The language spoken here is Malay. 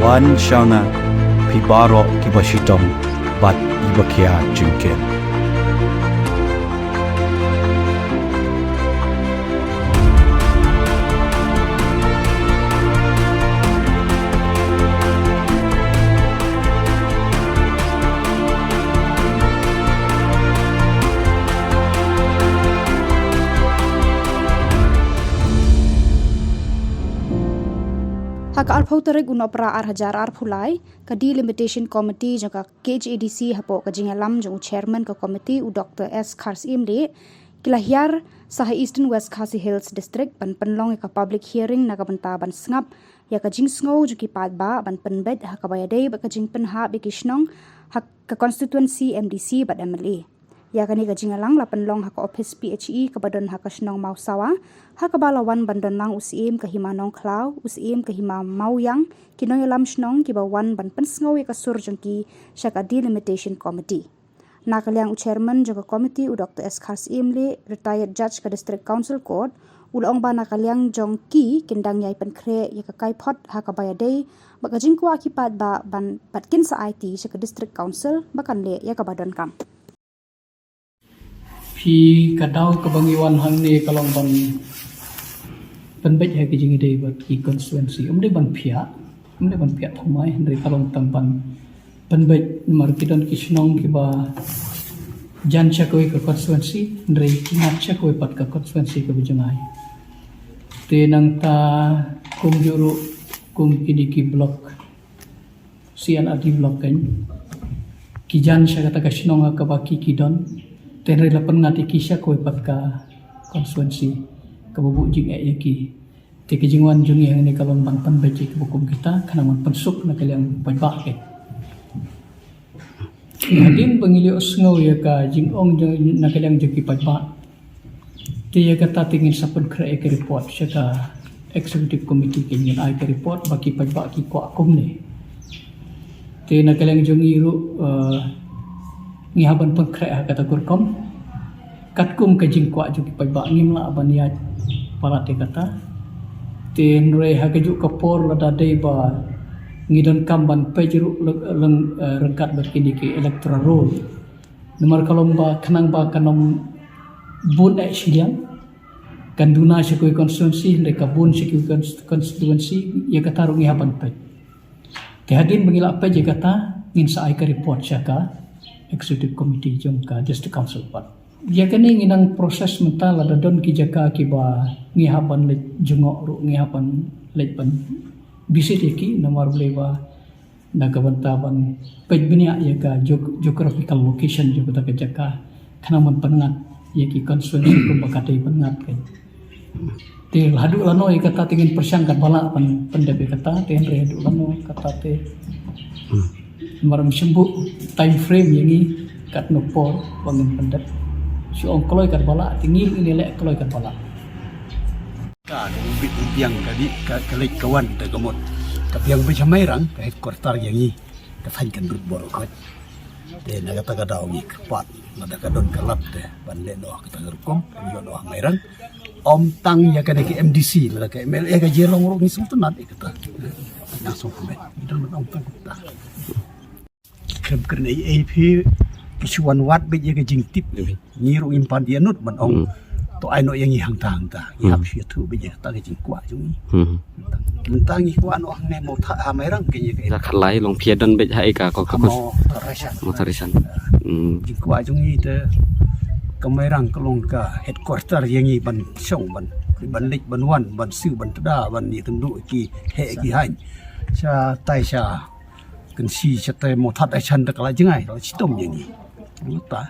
wan shana pibaro kibashitong bat ibakia junken. Hak alpautere guna pra hajar phulai ka delimitation committee jaka KHADC hapo ka jingalam jong chairman ka committee u Dr. S Kharsim le kilahiar sah Eastern West Khasi Hills district ban penlong ka public hearing na ka banta ban sngap ya ka jing sngo juki padba ban penbet ha ka bayadei ba ka jing penha bikishnong hak ka constituency MDC bat MLA ya kani ka jingalang la penlong ha ka office PHE ka badon ha ka shnong mausawa ha ka balawan bandon lang usim ka himanong klau usim ka hima mauyang kinoy lam shnong ki bawan ban pensngaw ka sur jongki syaka delimitation committee nakaliang u chairman jaga committee u Dr. S Kharsim le retired judge ka district council court ulong ba nakaliang jongki kindang yai penkre ya ka kaipot ha ka bayadei baka jingkwa akipat ba ban patkin sa IT syaka district council bakan le ya ka badon kam Pi kadau kebangiwan hang ni kalong ban penbet hai ke jingi dei bat ki constituency umde ban pia thamai hendri kalong tang ban penbet mar kidon kisnong ki ba jan chakoi ka constituency hendri kinat chakoi pat ka constituency ka bijangai te nang ta kum juru kum kidiki block CNRD block kan ki jan chakata kisnong ka ba ki kidon tenri lapan ngati kisah koi patka konstituensi kebubu jing yaki te kejingwan jungi yang ni kalon ban pan baji kebukum kita kana man pensuk na kaliang pajbak ke hadin pengili osngau ya ka jingong na kaliang juki pajbak te ya kata tingin sapun kra ke report syaka executive committee kenyan ai ke report baki pajbak ki ko akum ni te na kaliang jungi ru ngihaban pengkrea kata kurkom katkum ke jingkwa juki pajbak ngimla abaniat palate kata tenre hagaju kapor lada deba ngidon kamban pejeru rengkat berkini ke electoral roll nomor kalomba kanang ba kanom bun siliang kanduna sekoi konstituensi mereka bun sekoi konstituensi ya kata rungi haban pe tehadin bengilak pe kata ngin sa ai ka report syaka executive committee jongka district council pat ya kani nginang proses mental ada don ki jaka ki ba ngihaban le jungok ru ngihaban le ban bisit ki nomor lewa nagabantaban pejbinia ya ka geographical location juga ta jaka kana man pengat ya ki constituency ko bakate pengat kan te hadu lano ya kata tingin persangkat bala pan pendabe kata te hadu lano kata te maram sembuh time frame yang ni kat nopor bangun pendat si ong kloy kat bala tinggi ini lek kloy kat bala ka ubit biang kadi kalik kawan te gamot tapi yang becamai rang ka headquarter yang ni ka fan kan rut borokot de naga taga daw ni kapat nada ka don kalap te bande no ka tagerkom yo no mairang om tang ya ka ki MDC la ka MLA ka jerong ro ni sultanat ikata langsung komen dan om tang ta kem kerna AP kisuan wat be je jing tip ni ro impan dia nut ban ong to ai no yang hang tang ta hab sia tu be je ta ke jing kwa jung tang ni kwa no hang ne mo tha mai rang ke ye la khalai long phia don be hai ka ko tarisan jing kwa jung ni te ka mai rang ka long ka headquarter yang ni ban song ban lik ban wan ban siu ban tada ban ni tendu ki he ki hain cha tai cha kan si chate mo that ai chan da kala jingai ro chitom yang ni ta